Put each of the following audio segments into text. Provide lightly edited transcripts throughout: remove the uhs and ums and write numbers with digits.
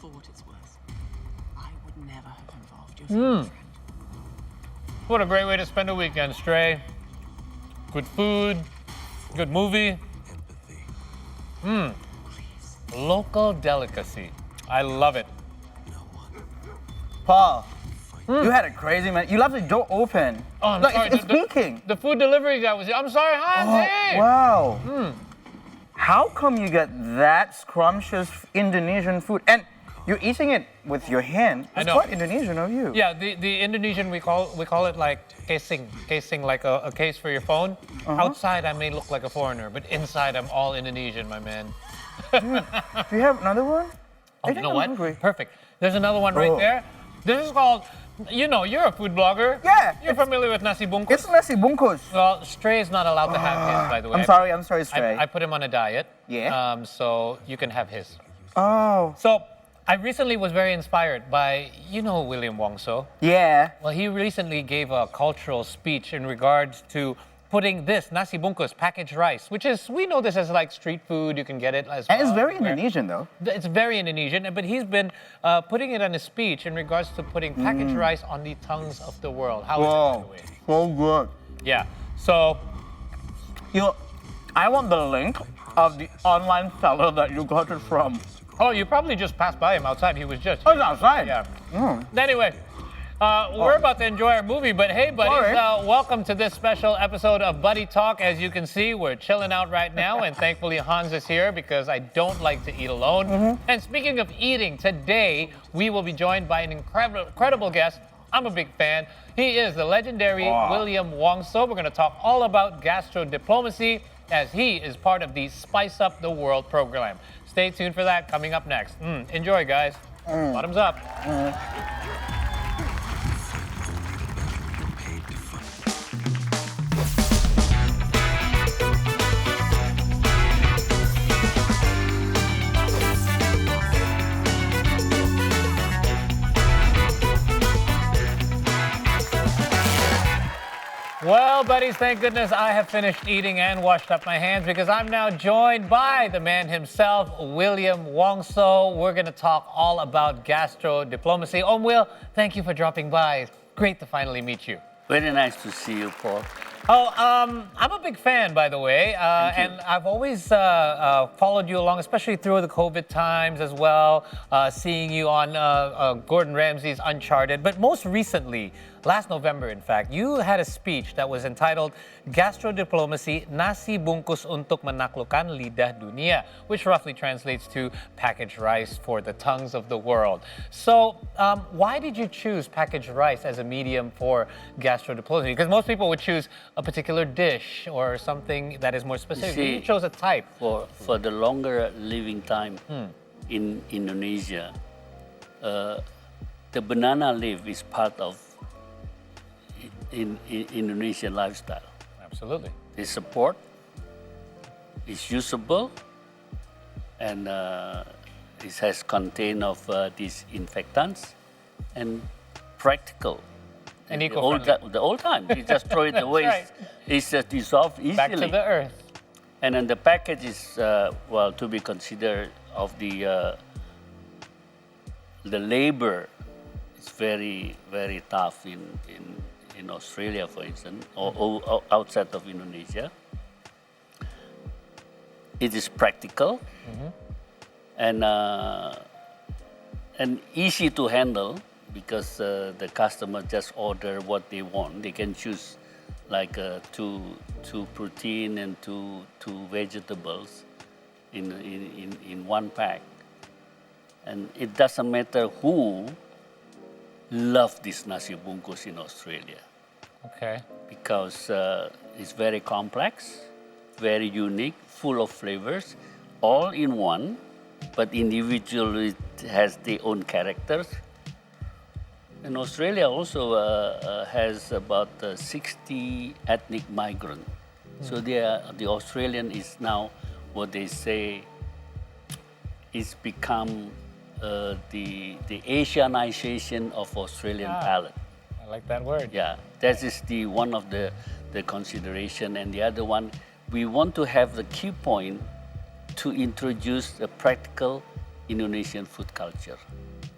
For what it's worth, I would never have involved your friend. What a great way to spend a weekend, Stray. Good food, good movie. Local delicacy. I love it. Paul, you had a crazy man. You left the door open. Oh, I'm Look, sorry. it's speaking. The food delivery guy was here. I'm sorry. Hi, hey. Wow. How come you get that scrumptious Indonesian food? And you're eating it with your hand. I It's know. quite Indonesian of you. Yeah, the Indonesian we call it like casing like a case for your phone. Outside I may look like a foreigner, but inside I'm all Indonesian, my man. Do you have another one? Oh, I you think know I'm what? hungry. Perfect. There's another one right Oh. there. This is called, you're a food blogger. Yeah, You're familiar with nasi bungkus? It's nasi bungkus. Well, Stray is not allowed to have his, by the way. I'm sorry, Stray. I put him on a diet. Yeah? So you can have his. Oh, So I recently was very inspired by, William Wongso. yeah. Well, he recently gave a cultural speech in regards to putting this nasi bungkus, packaged rice, which is, we know this as like street food. You can get it as And it's well very everywhere. Indonesian, though. It's very Indonesian, but he's been putting it on his speech in regards to putting packaged rice on the tongues of the world. How is it, by the way? so good. Yeah. So, I want the link of the online seller that you got it from. oh, you probably just passed by him outside. He was just. Oh, it's outside. Yeah. Anyway, we're about to enjoy our movie, but hey, buddies, Sorry. welcome to this special episode of Buddy Talk. As you can see, we're chilling out right now, and thankfully Hans is here because I don't like to eat alone. And speaking of eating, today we will be joined by an incredible guest. I'm a big fan. He is the legendary William Wongso. We're going to talk all about gastro diplomacy as he is part of the Spice Up the World program. Stay tuned for that coming up next. Enjoy, guys. Bottoms up. Well, buddies, thank goodness I have finished eating and washed up my hands because I'm now joined by the man himself, William Wongso. We're going to talk all about gastro diplomacy. Will, thank you for dropping by. Great to finally meet you. Very nice to see you, Paul. Oh, I'm a big fan, by the way, and I've always followed you along, especially through the COVID times as well, seeing you on Gordon Ramsay's Uncharted. But most recently, last November, in fact, you had a speech that was entitled Gastro Diplomacy, Nasi Bungkus untuk Menaklukkan Lidah Dunia, which roughly translates to packaged rice for the tongues of the world. So why did you choose packaged rice as a medium for gastro diplomacy? Because most people would choose a particular dish or something that is more specific. see, You chose a type. For the longer living time in Indonesia, the banana leaf is part of Indonesian lifestyle. Absolutely. It's support, it's usable, and it has contain of disinfectants and practical. And the old, eco-friendly. the old time, you just throw it away. right. It's dissolved easily. Back to the earth. And then the package is, to be considered of the labor. It's very, very tough in Australia, for instance, or outside of Indonesia. It is practical and easy to handle because the customer just order what they want. They can choose like two protein and two vegetables in one pack. And it doesn't matter who love this nasi bungkus in Australia Okay. because it's very complex, very unique, full of flavors, all in one, but individually it has their own characters. And Australia also has about 60 ethnic migrants. So the Australian is now what they say is become the Asianization of Australian palate. I like that word. Yeah, that is the one of the consideration, and the other one, we want to have the key point to introduce a practical Indonesian food culture.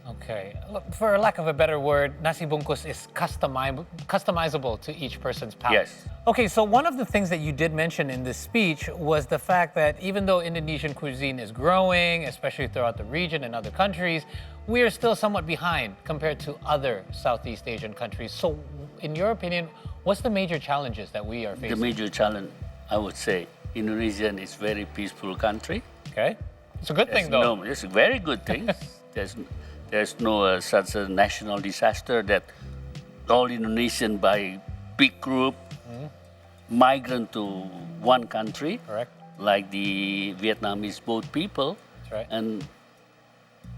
Okay. Look, for lack of a better word, nasi bungkus is customizable to each person's palate. Yes. Okay, so one of the things that you did mention in this speech was the fact that even though Indonesian cuisine is growing, especially throughout the region and other countries, we are still somewhat behind compared to other Southeast Asian countries. So, in your opinion, what's the major challenges that we are The facing? major challenge, I would say, Indonesian is very peaceful country. Okay. It's a good thing, though. No, it's a very good thing. there's no such a national disaster that all Indonesian by big group migrant to one country, Correct. like the Vietnamese boat people. That's right. And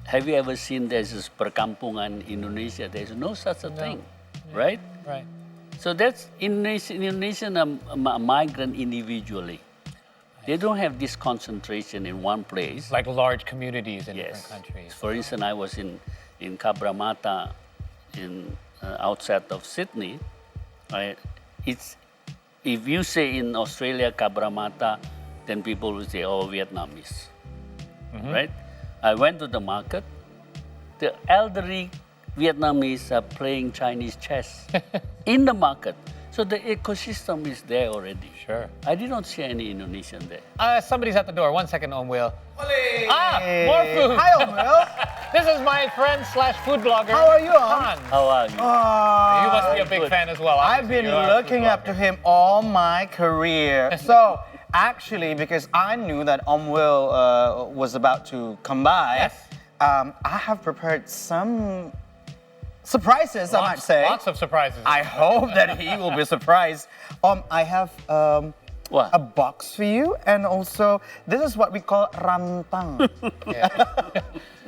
have you ever seen there's this perkampungan Indonesia? There's no such a thing, right? Right. So that's Indonesian migrant individually. They don't have this concentration in one place. Like large communities in Yes. different countries. For instance, I was in Kabramata, outside of Sydney. If you say in Australia Kabramata, then people will say, "Oh, Vietnamese," right? I went to the market. The elderly Vietnamese are playing Chinese chess in the market. So the ecosystem is there already. Sure. I did not see any Indonesian there. Somebody's at the door. 1 second, Will. More food. Hi, Will. This is my friend slash food blogger. How are you, Han. How are you? You must be a big good. fan as well. I've obviously. been You are a food looking up to blogger. him all my career. So, actually, because I knew that Will was about to come by, Yes. I have prepared some surprises, I might say. Lots of surprises. I hope that he will be surprised. I have What? a box for you, and also this is what we call rantang.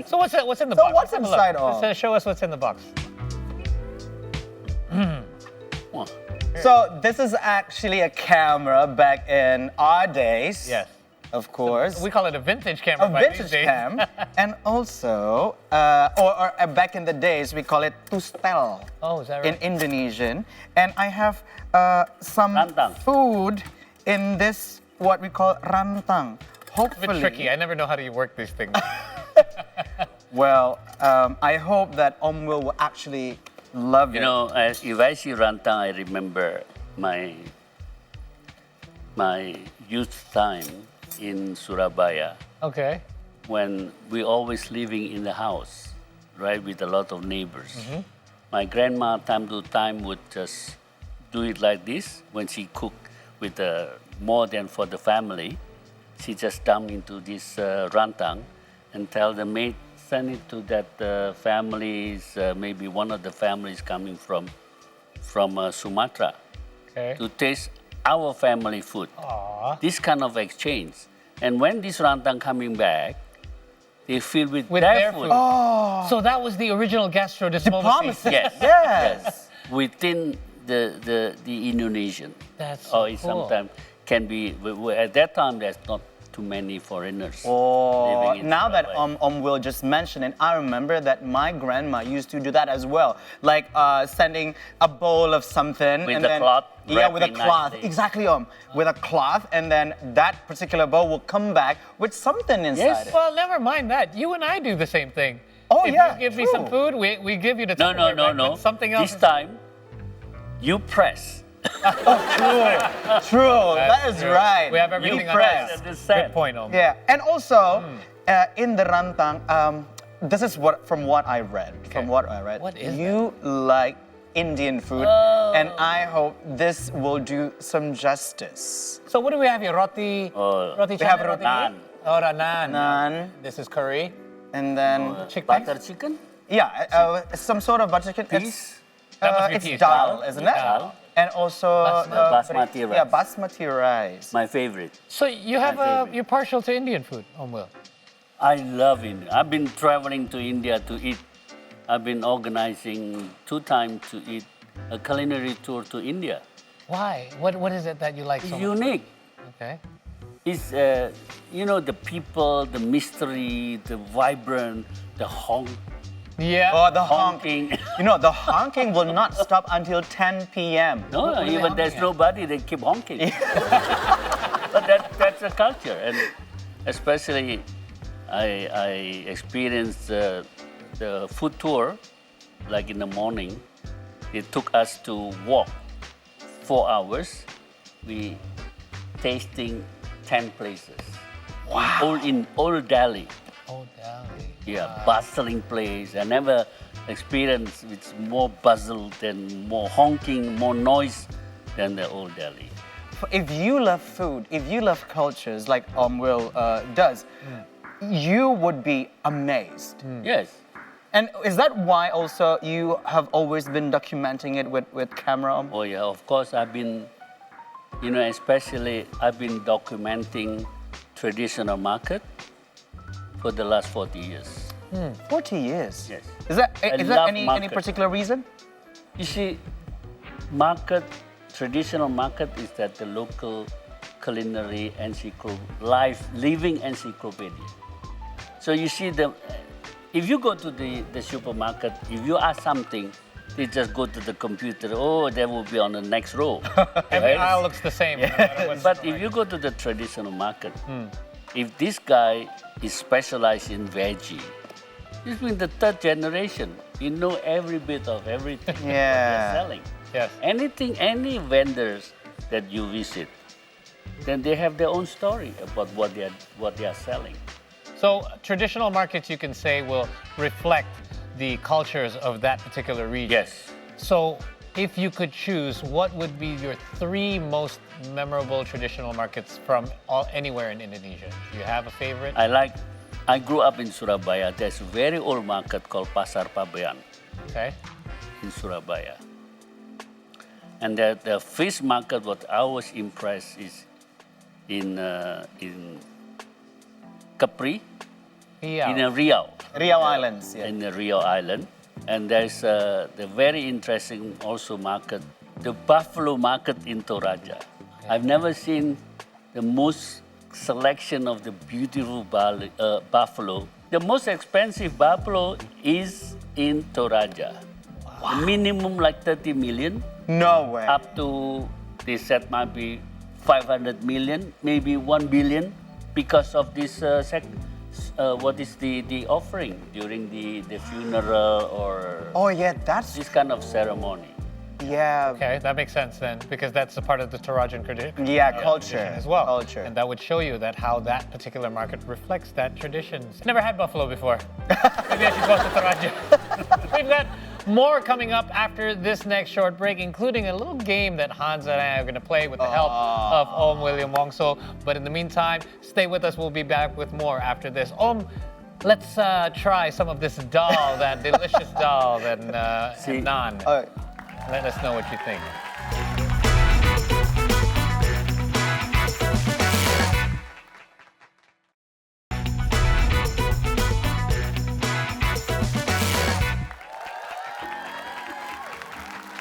So what's in the So box? what's Let's have a look. inside, Let's, show us what's in the box. What? So this is actually a camera back in our days. Yes. Of course. We call it a vintage camera A by these vintage days. cam, and also, or back in the days, we call it tustel Oh, is that in right? Indonesian. And I have some Rantang. food in this, what we call rantang. It's a bit Hopefully, tricky. I never know how to work these things. well, I hope that Will actually love You it. know, if I see rantang, I remember my youth time in Surabaya Okay. when we always living in the house, right, with a lot of neighbors. My grandma, time to time, would just do it like this when she cooked with more than for the family. She just dump into this rantang and tell the maid, send it to that families, maybe one of the families coming from Sumatra Okay. to taste our family food. Aww. This kind of exchange. And when this rantang coming back, they fill with, With their their food. food. So that was the original gastro diplomacy. Diplomacy. Yes. Yes. Within the Indonesian. That's Or so it cool. sometimes can be, at that time there's not too many foreigners. Oh, living in now that Surabaya. Will just mentioned it, I remember that my grandma used to do that as well. Like sending a bowl of something With and the then cloth, yeah, with a wrapping cloth, nicely. exactly, with a cloth, and then that particular bowl will come back with something inside Yes. it. Well, never mind that. You and I do the same thing. Oh, if yeah, you give me some true. food, we give you the No, Tupperware back no. with something else. This time, you press. True, that is true. right. We have everything You on press. that. This set. Good point, Om. Yeah, and also in the rantang, this is from what I read. From what I read, What is you like Indian food, and I hope this will do some justice. So what do we have here? Roti. Roti. We have canai, roti. Naan. Oh, naan. Naan, This is curry. and then Chickpeas? Butter chicken? yeah, some sort of butter chicken. Peas? That must be It's peas. dal, isn't it? Dal. And also Basmati rice. Yeah, basmati rice. My favorite. So you have My favorite. you're partial to Indian food, Will. I love India. I've been traveling to India to eat. I've been organizing 2 times to eat a culinary tour to India. Why? What is it that you like It's so much? unique. Okay. It's, the people, the mystery, the vibrant, the Yeah. Oh, the honk. honking. The honking will not stop until 10 p.m. No, What are they even there's honking at? nobody, they keep honking. But that's a culture. And especially, I experienced the food tour, like in the morning. It took us to walk 4 hours. We tasting 10 places. Wow. In all Delhi. Oh, Delhi. Yeah, bustling place. I never experienced it's more bustle than more honking, more noise than the old Delhi. If you love food, if you love cultures like Will does, you would be amazed. Yes. And is that why also you have always been documenting it with camera? Oh yeah, of course I've been, especially I've been documenting traditional market for the last 40 years. 40 years? Yes. Is that love any market. particular reason? You see, traditional market is that the local culinary living encyclopedia. So you see if you go to the supermarket, if you ask something, they just go to the computer, that will be on the next row. Every right? aisle looks the same. No matter what's But right. if you go to the traditional market, if this guy is specialized in veggie, this means the third generation. You know every bit of everything what they're selling. Yes. Anything, any vendors that you visit, then they have their own story about what they are selling. So traditional markets, you can say, will reflect the cultures of that particular region. Yes. So if you could choose, what would be your 3 most memorable traditional markets from anywhere in Indonesia? Do you have a favorite? I grew up in Surabaya. There's a very old market called Pasar Pabean Okay. in Surabaya. And the fish market, what I was impressed is in Capri, Yeah. in Riau. Riau Islands. Yeah. In the Riau Island. And there's the very interesting also market, the buffalo market in Toraja. I've never seen the most selection of the beautiful buffalo. The most expensive buffalo is in Toraja. Wow. The minimum like 30 million. No way. Up to, they said might be 500 million, maybe 1 billion because of this what is the offering during the funeral or Oh yeah, that's this kind of ceremony. yeah. Okay, that makes sense then, because that's a part of the Torajan tradition. Yeah, culture Tradition as well. Culture. And that would show you that how that particular market reflects that tradition. Never had buffalo before. Maybe I should go to Toraja. We've got more coming up after this next short break, including a little game that Hans and I are going to play with the help of William Wongso. But in the meantime, stay with us. We'll be back with more after this. Let's try some of this dal, that delicious dal, and naan. Let us know what you think.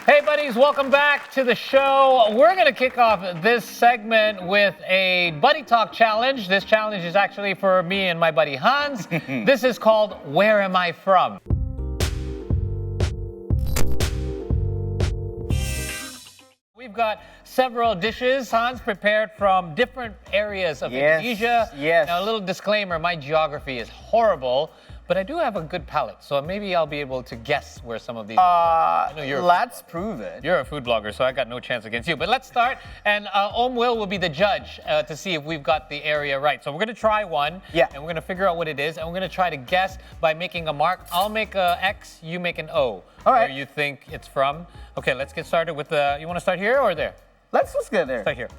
Hey buddies, welcome back to the show. We're going to kick off this segment with a buddy talk challenge. This challenge is actually for me and my buddy Hans. This is called Where Am I From? We've got several dishes, Hans, prepared from different areas of Indonesia. Yes. Now, a little disclaimer, my geography is horrible, but I do have a good palate, so maybe I'll be able to guess where some of these I know Let's prove it. you're a food blogger, so I got no chance against you. But let's start, and Will be the judge to see if we've got the area right. So we're going to try one, Yeah. and we're going to figure out what it is, and we're going to try to guess by making a mark. I'll make a X, you make an O. All right. Where you think it's from. Okay, let's get started with the, you want to start here or there? Let's get there. Start here.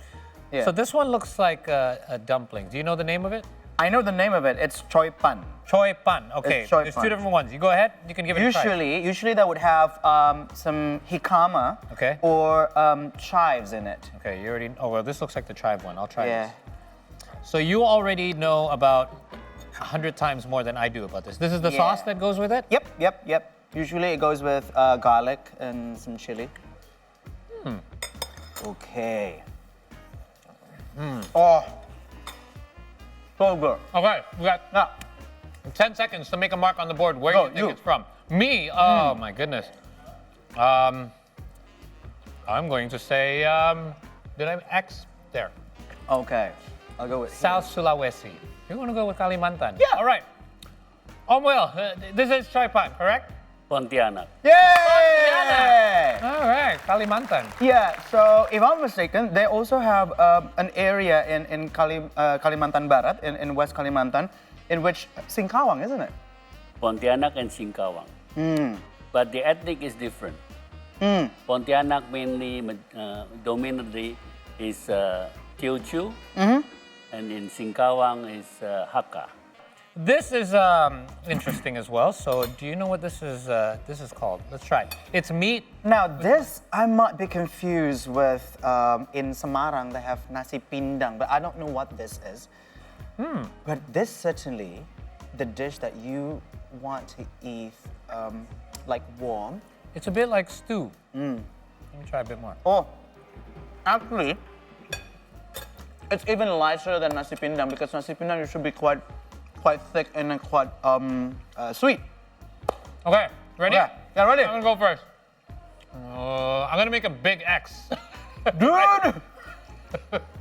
Yeah. So this one looks like a dumpling. Do you know the name of it? I know the name of it. It's choy pan. Choy pan. Okay, It's choy there's pan. 2 different ones. You go ahead, you can give it a try. Usually that would have some hikama Okay. or chives in it. Okay, you already, oh well, this looks like the chive one. I'll try Yeah. this. So you already know about 100 times more than I do about this. This is the Yeah. sauce that goes with it? Yep. Usually it goes with garlic and some chili. Okay. Oh, so good. Okay, we got Now, 10 seconds to make a mark on the board where Go, you think you. it's from. Me? Oh my goodness. I'm going to say, did I X? There. okay. I'll go with South Sulawesi. You're going to go with Kalimantan. Yeah. All right. Well, this is tripod, correct? Pontianak. Yay! All right, Kalimantan. Yeah, so if I'm mistaken, they also have an area in Kalimantan Barat, in West Kalimantan, in which Singkawang, isn't it? Pontianak and Singkawang. But the ethnic is different. Pontianak mainly, dominantly is Teochew, and in Singkawang is Hakka. This is interesting as well. So, do you know what this is called? Let's try it. It's meat. Now this, I might be confused with, in Semarang they have nasi pindang, but I don't know what this is. But this certainly, the dish that you want to eat like warm. It's a bit like stew. Let me try a bit more. Oh, actually, it's even lighter than nasi pindang because nasi pindang should be quite thick and then quite sweet. Okay, ready? Okay, yeah, ready. I'm gonna go first. I'm gonna make a big X. Dude!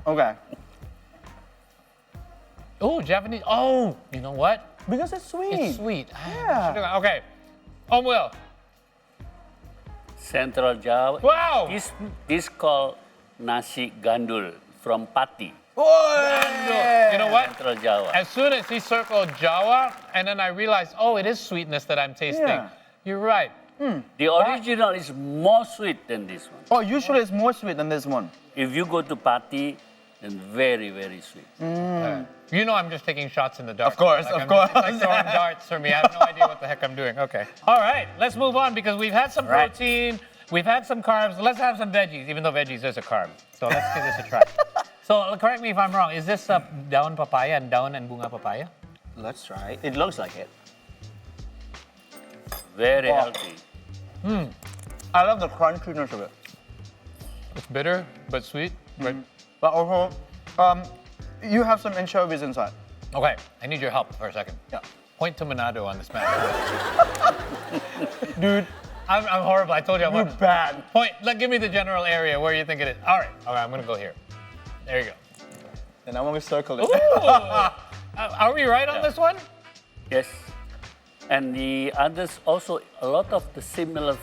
Okay. Oh, Japanese. Oh, you know what? Because it's sweet. It's sweet. Yeah. Okay. Will. Central Java. Wow. This called nasi gandul from Pati. You know what? Central Java. As soon as he circled Jawa, and then I realized, oh, it is sweetness that I'm tasting. Yeah. You're right. The original is more sweet than this one. Oh, usually it's more sweet than this one. If you go to Pati, then very, very sweet. You know I'm just taking shots in the dark. Of course, Like of I'm course. Just, it's like throwing darts for me. I have no idea what the heck I'm doing. Okay. All right, let's move on because we've had some Right. protein, we've had some carbs. Let's have some veggies, even though veggies is a carb. So let's give this a try. So correct me if I'm wrong. Is this daun papaya and daun and bunga papaya? Let's try. It looks like it. Very Oh. healthy. I love the crunchiness of it. It's bitter but sweet. Right. But also, you have some anchovies inside. Okay, I need your help for a second. Yeah. Point to Manado on this map. Dude, I'm horrible. I told you I'm you're horrible. bad. Point. Give me the general area where you think it is. All right. I'm gonna go here. There you go. And I want to circle it. Ooh. Are we right on this one? Yes. And the others also, a lot of the similar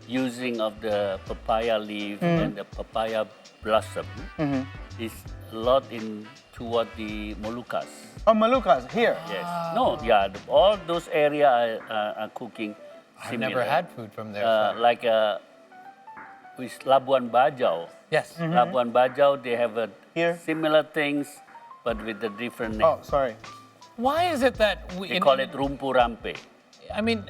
using of the papaya leaf and the papaya blossom is a lot in toward the Moluccas. Oh, Malukas, here. Yes. No, yeah, all those area are cooking I've similar. never had food from there. Like with Labuan Bajo. Yes. Labuan Bajo, they have Here? similar things, but with a different name. Oh, sorry. Why is it that They call it rumpu rampe. I mean,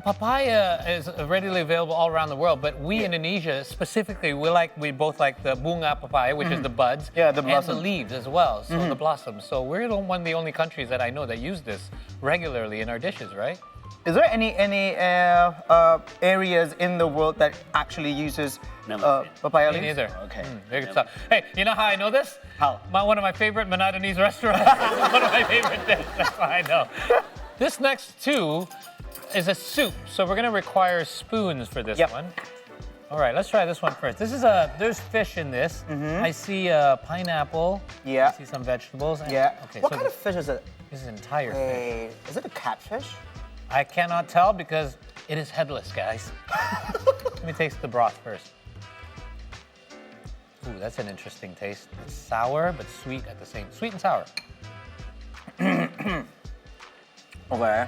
papaya is readily available all around the world, but we Indonesia specifically, we both like the bunga papaya, which is the buds, Yeah, the and blossom. the leaves as well, so the blossoms. So we're one of the only countries that I know that use this regularly in our dishes, right? Is there any areas in the world that actually uses Never seen. papaya Me leaves? neither. Okay. Very good stuff. Hey, you know how I know this? How? One of my favorite Manadonese restaurants. One of my favorite dishes. That's why I know. This next two is a soup, so we're gonna require spoons for this Yep. one. All right, let's try this one first. There's fish in this. I see pineapple. Yeah. I see some vegetables. And, Yeah. Okay, What so kind of fish is it? this is entire fish. Hey, is it a catfish? I cannot tell because it is headless, guys. Let me taste the broth first. Ooh, that's an interesting taste. It's sour but sweet at the same. Sweet and sour. Okay.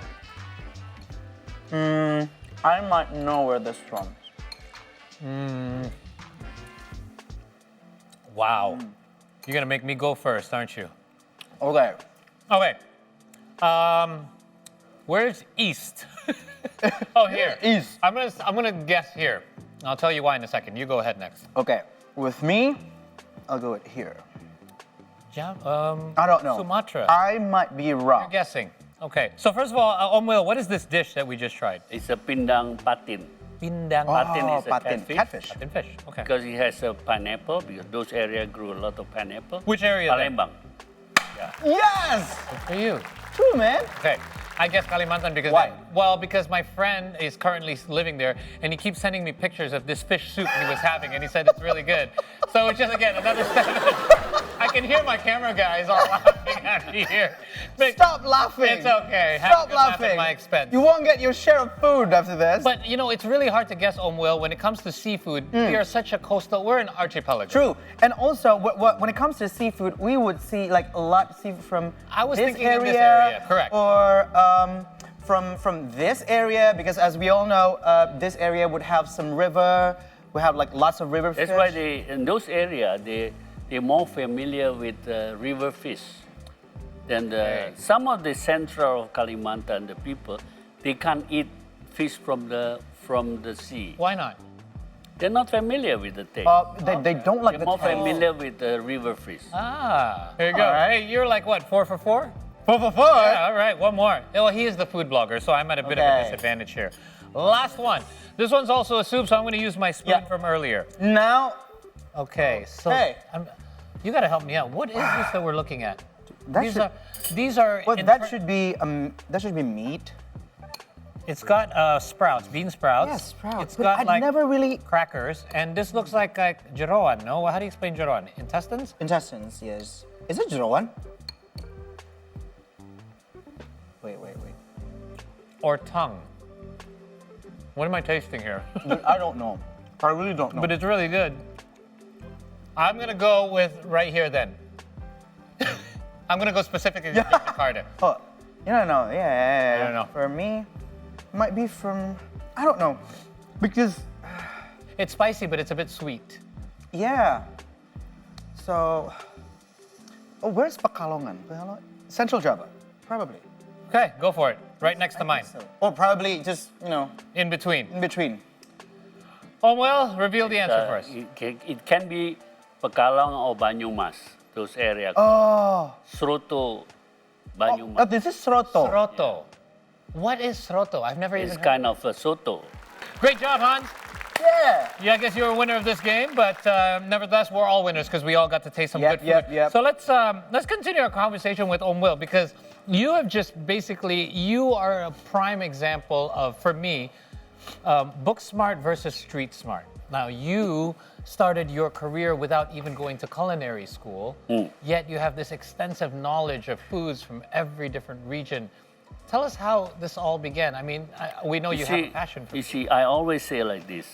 I might know where this from. Wow. You're gonna make me go first, aren't you? Okay. Okay. Where's east? Oh, here. East. I'm gonna guess here. I'll tell you why in a second. You go ahead next. Okay. With me, I'll go with here. I don't know. Sumatra. I might be wrong. You're guessing. Okay. So first of all, Omwil, what is this dish that we just tried? It's a pindang patin Pindang Patin is a patin. catfish. Catfish. patin fish. Okay. because it has a pineapple, because those areas grew a lot of pineapple. Which area then? Palembang. Yes! Good for you. True, man. Okay. I guess Kalimantan because Why? because my friend is currently living there and he keeps sending me pictures of this fish soup he was having and he said it's really good. So it's just again another step. I can hear my camera guys all laughing at me here. But Stop laughing. It's okay. Have a Stop good laugh at laughing. my expense. You won't get your share of food after this. But you know, it's really hard to guess, Will, when it comes to seafood. We are such a coastal, we're an archipelago. True. And also, when it comes to seafood, we would see like a lot of seafood from I was this thinking area, in this area, correct. Or from this area, because as we all know, this area would have some river. We have like lots of river fish. That's why in those areas, they're more familiar with river fish. And some of the central of Kalimantan, the people, they can't eat fish from the sea. Why not? They're not familiar with the taste. They don't like They're the more taste. familiar with the river fish. Ah, here you go. All right. Hey, you're like what, 4 for 4? 4 for 4. Yeah, all right, one more. Well, he is the food blogger, so I'm at a bit of a Okay. disadvantage here. Last one. This one's also a soup, so I'm going to use my spoon Yeah. from earlier. Now, Okay, so Hey. you got to help me out. What is this that we're looking at? that These should, are these are. well, in that fr- should be meat. It's got sprouts, bean sprouts. Yes, sprouts. It's But got I'd like never really crackers, and this looks like jeroan. No, how do you explain jeroan? Intestines intestines. Yes. Is it jeroan? Wait. or tongue? What am I tasting here? But I don't know. I really don't know. But it's really good. I'm gonna go with right here then. I'm gonna go specifically to Jakarta. Oh, you don't know. Yeah. I don't know. For me, might be from, I don't know. Because, It's spicy, but it's a bit sweet. yeah. So, where's Pekalongan? Central Java, probably. Okay, go for it. Right next to mine. So, or probably just, In between. in between. Well, reveal the answer for us. It can be Pekalong or Banyumas, those areas. Oh, Sroto, Banyumas. this is Sroto. Sroto. What is sroto? I've never It's even kind of a soto. Great job, Hans. Yeah. Yeah, I guess you're a winner of this game, but nevertheless, we're all winners because we all got to taste some Yep, good food. yep. So let's continue our conversation with Will, because you have just basically, you are a prime example of, for me, book smart versus street smart. Now, you started your career without even going to culinary school, yet you have this extensive knowledge of foods from every different region. Tell us how this all began. I mean, we know you have a passion for You food. see, I always say like this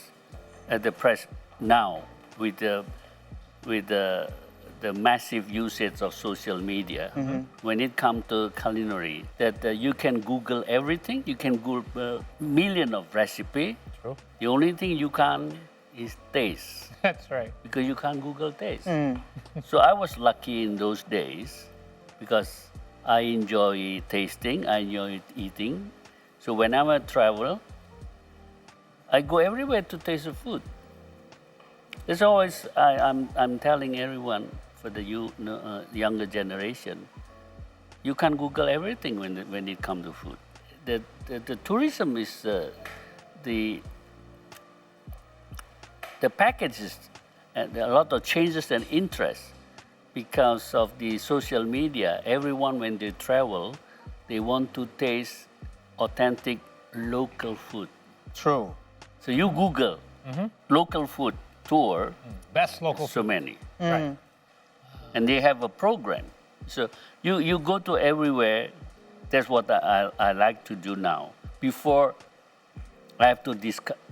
at the press now with the massive usage of social media. When it comes to culinary, that you can Google everything. You can Google million of recipe. True. The only thing you can't is taste That's right. because you can't Google taste. So I was lucky in those days because I enjoy tasting, I enjoy eating. So whenever I travel, I go everywhere to taste the food. There's always, I'm telling everyone for the younger generation, you can Google everything when it comes to food. The tourism is the packages and a lot of changes and interest because of the social media. Everyone, when they travel, they want to taste authentic local food. True. So you Google local food tour, Best local so food. many. Right. And they have a program. So you go to everywhere. That's what I like to do now. Before, I have to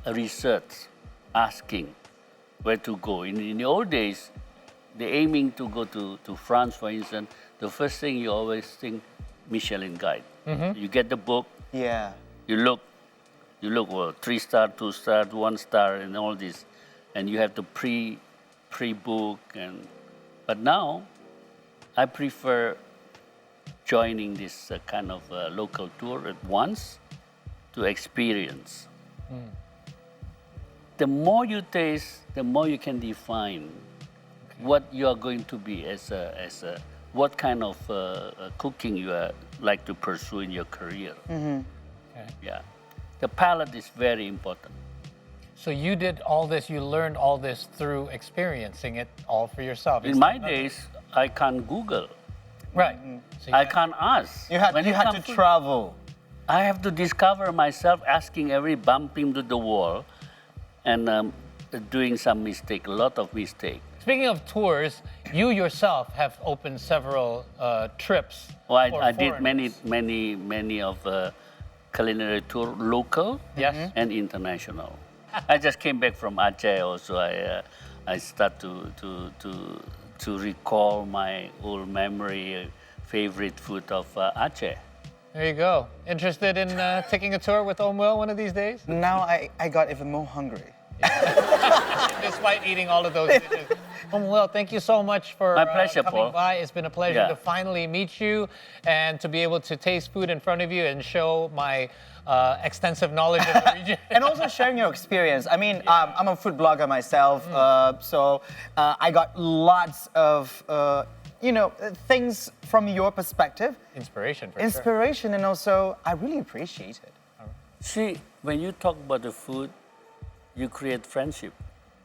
research, asking where to go. In the old days, the aiming to go to France, for instance, the first thing you always think, Michelin guide. You get the book, Yeah. you look, well, 3-star, 2-star, 1-star, and all this, and you have to pre-book. But now, I prefer joining this kind of local tour at once to experience. The more you taste, the more you can define what you are going to be as a what kind of cooking you like to pursue in your career. Okay. Yeah, the palate is very important. So you did all this, you learned all this through experiencing it all for yourself. In It's my not- days, I can't Google. Right. So you I got- can't ask. You had When to it comes travel. I have to discover myself asking every bump into the wall and doing some mistake, a lot of mistake. Speaking of tours, you yourself have opened several trips. Well, for I did foreigners. many of culinary tour, local Yes. and international. I just came back from Aceh also. I start to recall my old memory, favorite food of Aceh. There you go. Interested in taking a tour with Will one of these days? Now I got even more hungry. Despite eating all of those dishes. Will, thank you so much for My pleasure, coming Paul. by. It's been a pleasure Yeah. to finally meet you and to be able to taste food in front of you and show my extensive knowledge of the region. And also sharing your experience. I mean, I'm a food blogger myself, so I got lots of, things from your perspective. Inspiration, for sure. Inspiration, and also I really appreciate it. See, when you talk about the food, you create friendship.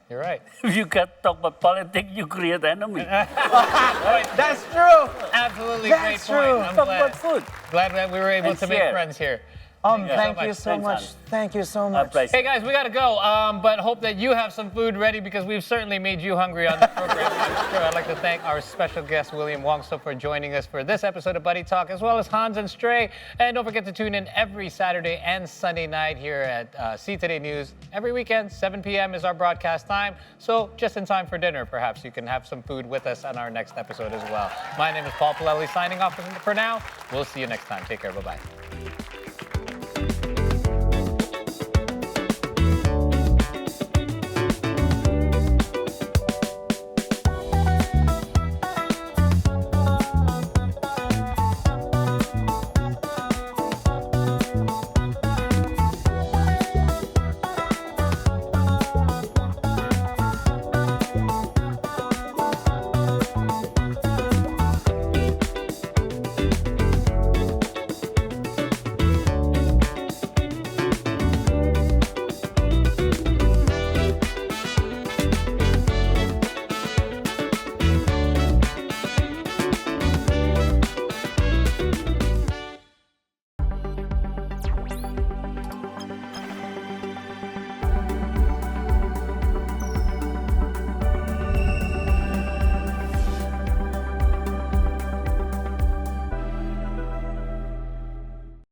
You're right. If you can talk about politics, you create enemy. That's true. Absolutely That's great true. point. I'm Talk glad, about food. glad that we were able And to make share. friends here. Thank you so Thanks, much. hon. Thank you so My much. pleasure. Hey guys, we gotta go, but hope that you have some food ready because we've certainly made you hungry on the program. I'm sure I'd like to thank our special guest, William Wongso, for joining us for this episode of Buddy Talk, as well as Hans and Stray. And don't forget to tune in every Saturday and Sunday night here at See Today News. Every weekend, 7 p.m. is our broadcast time. So just in time for dinner, perhaps you can have some food with us on our next episode as well. My name is Paul Palelli, signing off for now. We'll see you next time. Take care. Bye-bye.